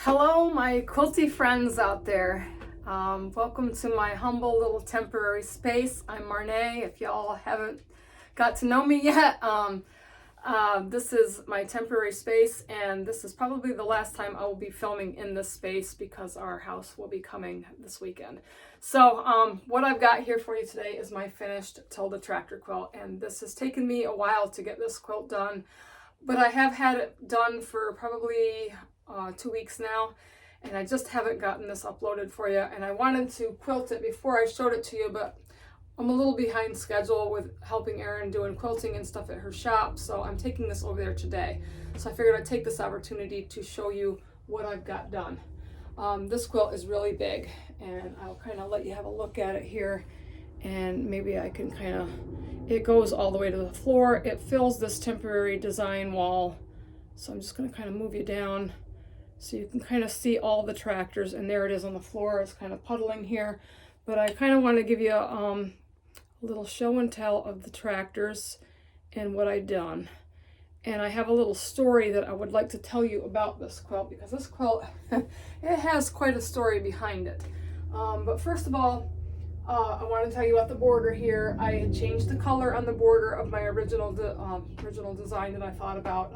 Hello, my quilty friends out there. Welcome to my humble little temporary space. I'm Marnay. If y'all haven't got to know me yet, this is my temporary space, and this is probably the last time I will be filming in this space because our house will be coming this weekend. So what I've got here for you today is my finished Tilda tractor quilt, and this has taken me a while to get this quilt done, but I have had it done for probably 2 weeks now, and I just haven't gotten this uploaded for you, and I wanted to quilt it before I showed it to you, but I'm a little behind schedule with helping Erin doing quilting and stuff at her shop, so I'm taking this over there today. So I figured I'd take this opportunity to show you what I've got done. This quilt is really big, and I'll kind of let you have a look at it here, and maybe I can kind of, it goes all the way to the floor. It fills this temporary design wall, so I'm just going to kind of move you down so you can kind of see all the tractors, and there it is on the floor. It's kind of puddling here, but I kind of want to give you a little show and tell of the tractors and what I've done. And I have a little story that I would like to tell you about this quilt, because this quilt, it has quite a story behind it. But first of all, I want to tell you about the border here. I had changed the color on the border of my original design that I thought about.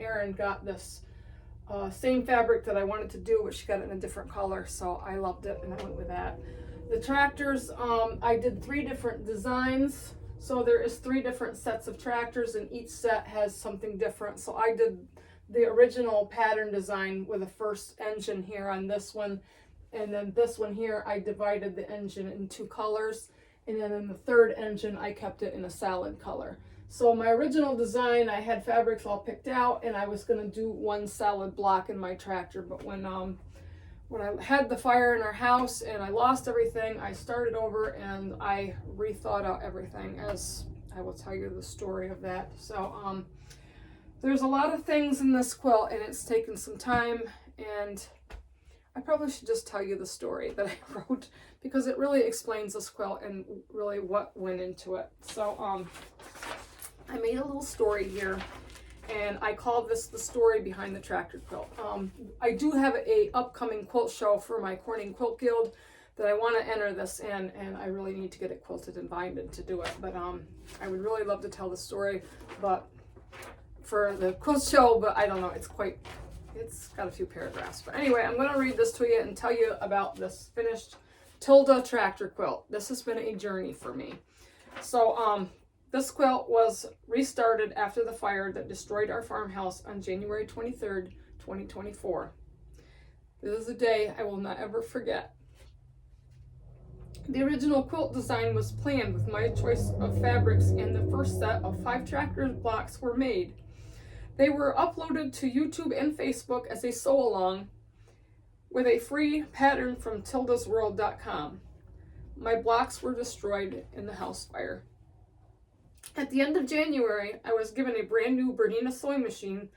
Erin got this same fabric that I wanted to do, but she got it in a different color, so I loved it and I went with that. The tractors, I did 3 different designs, so there is 3 different sets of tractors, and each set has something different. So I did the original pattern design with the first engine here on this one, and then this one here I divided the engine in 2 colors, and then in the third engine I kept it in a solid color. So my original design, I had fabrics all picked out, and I was going to do 1 solid block in my tractor, but when I had the fire in our house and I lost everything, I started over and I rethought out everything, as I will tell you the story of that. So there's a lot of things in this quilt, and it's taken some time, and I probably should just tell you the story that I wrote, because it really explains this quilt and really what went into it. So I made a little story here, and I called this the story behind the tractor quilt. I do have a upcoming quilt show for my Corning Quilt Guild that I want to enter this in, and I really need to get it quilted and binded to do it. But I would really love to tell the story, but for the quilt show, but I don't know, it's got a few paragraphs. But anyway, I'm going to read this to you and tell you about this finished Tilda tractor quilt. This has been a journey for me. So this quilt was restarted after the fire that destroyed our farmhouse on January 23rd, 2024. This is a day I will not ever forget. The original quilt design was planned with my choice of fabrics, and the first set of 5 tractor blocks were made. They were uploaded to YouTube and Facebook as a sew-along with a free pattern from tildasworld.com. My blocks were destroyed in the house fire. At the end of January, I was given a brand new Bernina sewing machine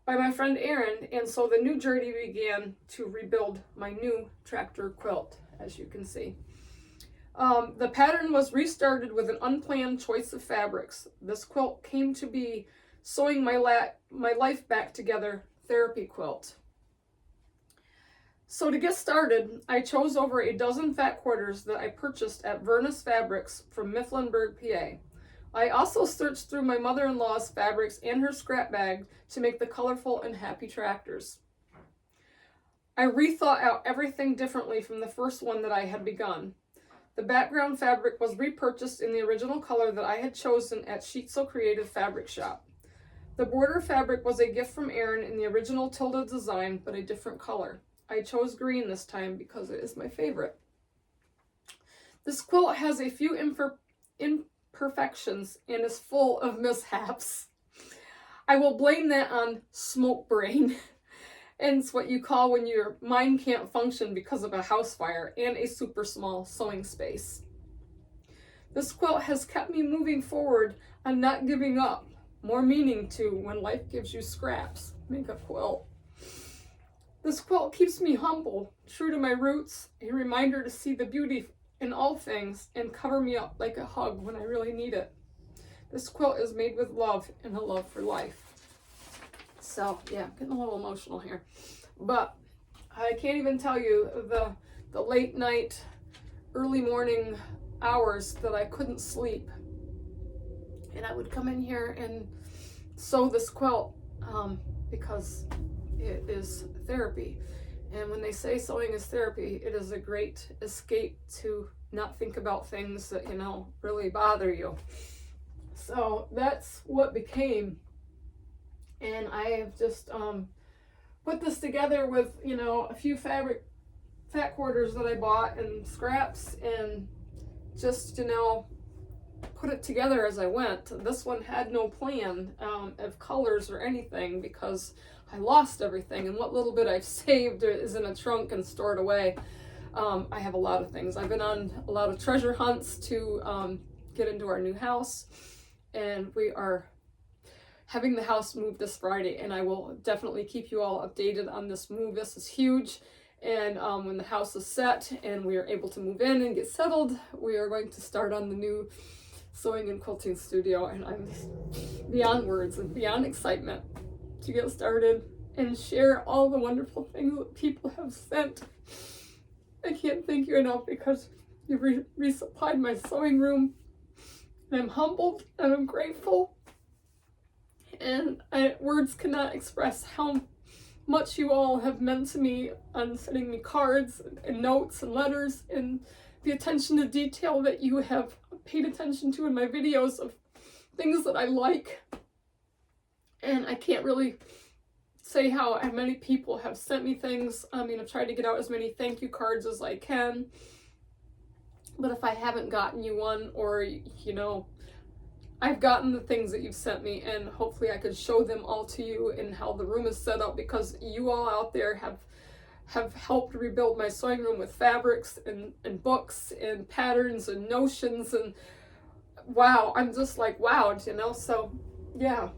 by my friend Erin, and so the new journey began to rebuild my new tractor quilt, as you can see. The pattern was restarted with an unplanned choice of fabrics. This quilt came to be Sewing My Life Back Together therapy quilt. So to get started, I chose over a dozen fat quarters that I purchased at Vernus Fabrics from Mifflinburg, PA. I also searched through my mother-in-law's fabrics and her scrap bag to make the colorful and happy tractors. I rethought out everything differently from the first one that I had begun. The background fabric was repurchased in the original color that I had chosen at Sheet Sew Creative Fabric Shop. The border fabric was a gift from Erin in the original Tilda design, but a different color. I chose green this time because it is my favorite. This quilt has a few imperfections and is full of mishaps. I will blame that on smoke brain. And it's what you call when your mind can't function because of a house fire and a super small sewing space. This quilt has kept me moving forward and not giving up. More meaning to when life gives you scraps. Make a quilt. This quilt keeps me humble, true to my roots, a reminder to see the beauty in all things and cover me up like a hug when I really need it. This quilt is made with love and a love for life. So yeah, getting a little emotional here. But I can't even tell you the late night, early morning hours that I couldn't sleep. And I would come in here and sew this quilt because it is therapy. And when they say sewing is therapy, it is a great escape to not think about things that, you know, really bother you. So that's what became. And I have just put this together with, you know, a few fabric fat quarters that I bought and scraps, and just, you know, put it together as I went. This one had no plan of colors or anything because I lost everything, and what little bit I've saved is in a trunk and stored away. I have a lot of things. I've been on a lot of treasure hunts to get into our new house, and we are having the house moved this Friday, and I will definitely keep you all updated on this move. This is huge. And when the house is set and we are able to move in and get settled, we are going to start on the new sewing and quilting studio, and I'm beyond words and beyond excitement to get started and share all the wonderful things that people have sent. I can't thank you enough because you've resupplied my sewing room, and I'm humbled and I'm grateful, and words cannot express how much you all have meant to me on sending me cards and notes and letters, and the attention to detail that you have paid attention to in my videos of things that I like. And I can't really say how many people have sent me things. I mean, I've tried to get out as many thank you cards as I can, but if I haven't gotten you one, or, you know, I've gotten the things that you've sent me, and hopefully I could show them all to you and how the room is set up, because you all out there have helped rebuild my sewing room with fabrics and books and patterns and notions, and wow, I'm just like wowed, you know. So yeah,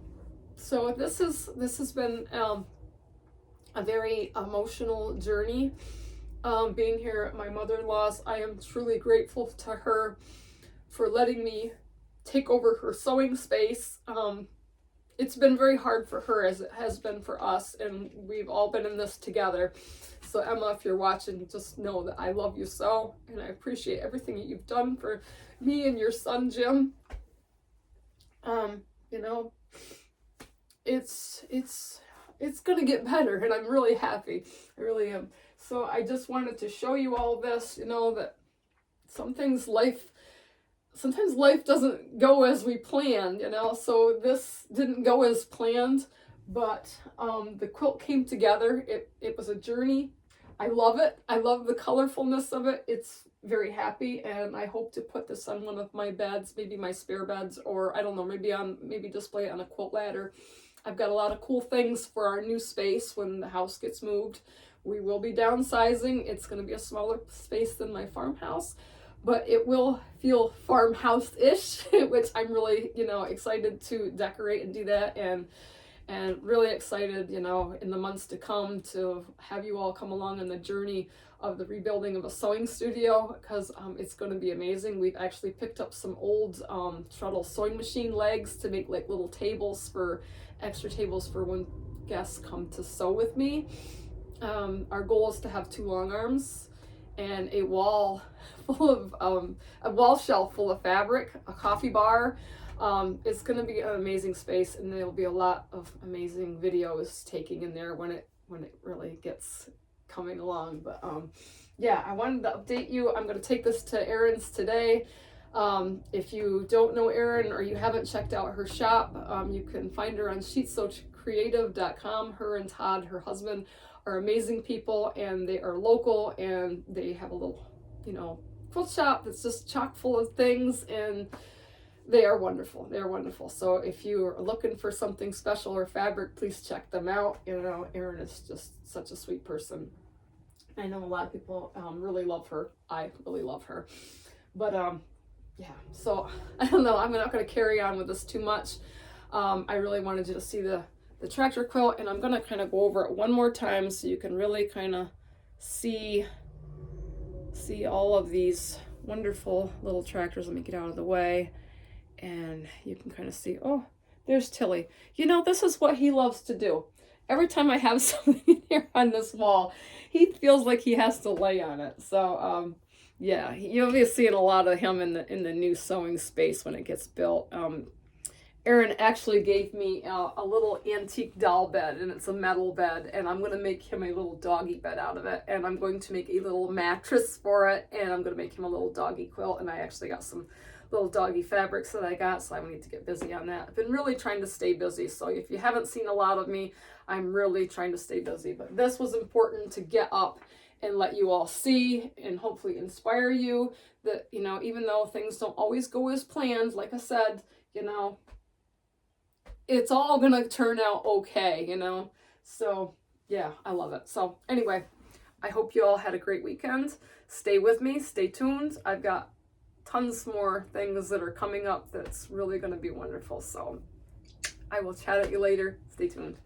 so this has been a very emotional journey being here at my mother-in-law's. I am truly grateful to her for letting me take over her sewing space. It's been very hard for her as it has been for us, and we've all been in this together. So Emma, if you're watching, just know that I love you so, and I appreciate everything that you've done for me and your son Jim. You know, it's gonna get better, and I'm really happy. I really am. So I just wanted to show you all this, you know, that sometimes life doesn't go as we planned, you know. So this didn't go as planned, but the quilt came together. It was a journey. I love it. I love the colorfulness of it. It's very happy, and I hope to put this on one of my beds, maybe my spare beds, or I don't know, maybe display it on a quilt ladder. I've got a lot of cool things for our new space when the house gets moved. We will be downsizing. It's going to be a smaller space than my farmhouse, but it will feel farmhouse-ish, which I'm really, you know, excited to decorate and do that, and really excited, you know, in the months to come to have you all come along on the journey of the rebuilding of a sewing studio, because it's going to be amazing. We've actually picked up some old Treadle sewing machine legs to make like little extra tables for when guests come to sew with me. Our goal is to have 2 long arms and a wall shelf full of fabric, a coffee bar. It's going to be an amazing space, and there'll be a lot of amazing videos taking in there when it really gets coming along. But yeah, I wanted to update you. I'm going to take this to Erin's today. If you don't know Erin, or you haven't checked out her shop, you can find her on sheetsewcreative.com. Her and Todd, her husband, are amazing people, and they are local, and they have a little, you know, quilt shop that's just chock full of things, and they are wonderful. They're wonderful. So if you are looking for something special or fabric, please check them out. You know, Erin is just such a sweet person. I know a lot of people really love her. I really love her. But yeah, so I don't know. I'm not going to carry on with this too much. I really wanted you to see the tractor quilt, and I'm going to kind of go over it one more time so you can really kind of see all of these wonderful little tractors. Let me get out of the way, and you can kind of see, oh, there's Tilly. You know, this is what he loves to do. every time I have something here on this wall, he feels like he has to lay on it. So yeah, you'll be seeing a lot of him in the new sewing space when it gets built. Erin actually gave me a little antique doll bed, and it's a metal bed, and I'm going to make him a little doggy bed out of it, and I'm going to make a little mattress for it, and I'm going to make him a little doggy quilt, and I actually got some little doggy fabrics that I got, so I need to get busy on that. I've been really trying to stay busy, so if you haven't seen a lot of me, I'm really trying to stay busy, but this was important to get up and let you all see and hopefully inspire you that, you know, even though things don't always go as planned, like I said, you know, it's all gonna turn out okay, you know? So yeah, I love it. So anyway, I hope you all had a great weekend. Stay with me, stay tuned. I've got tons more things that are coming up that's really gonna be wonderful. So I will chat at you later. Stay tuned.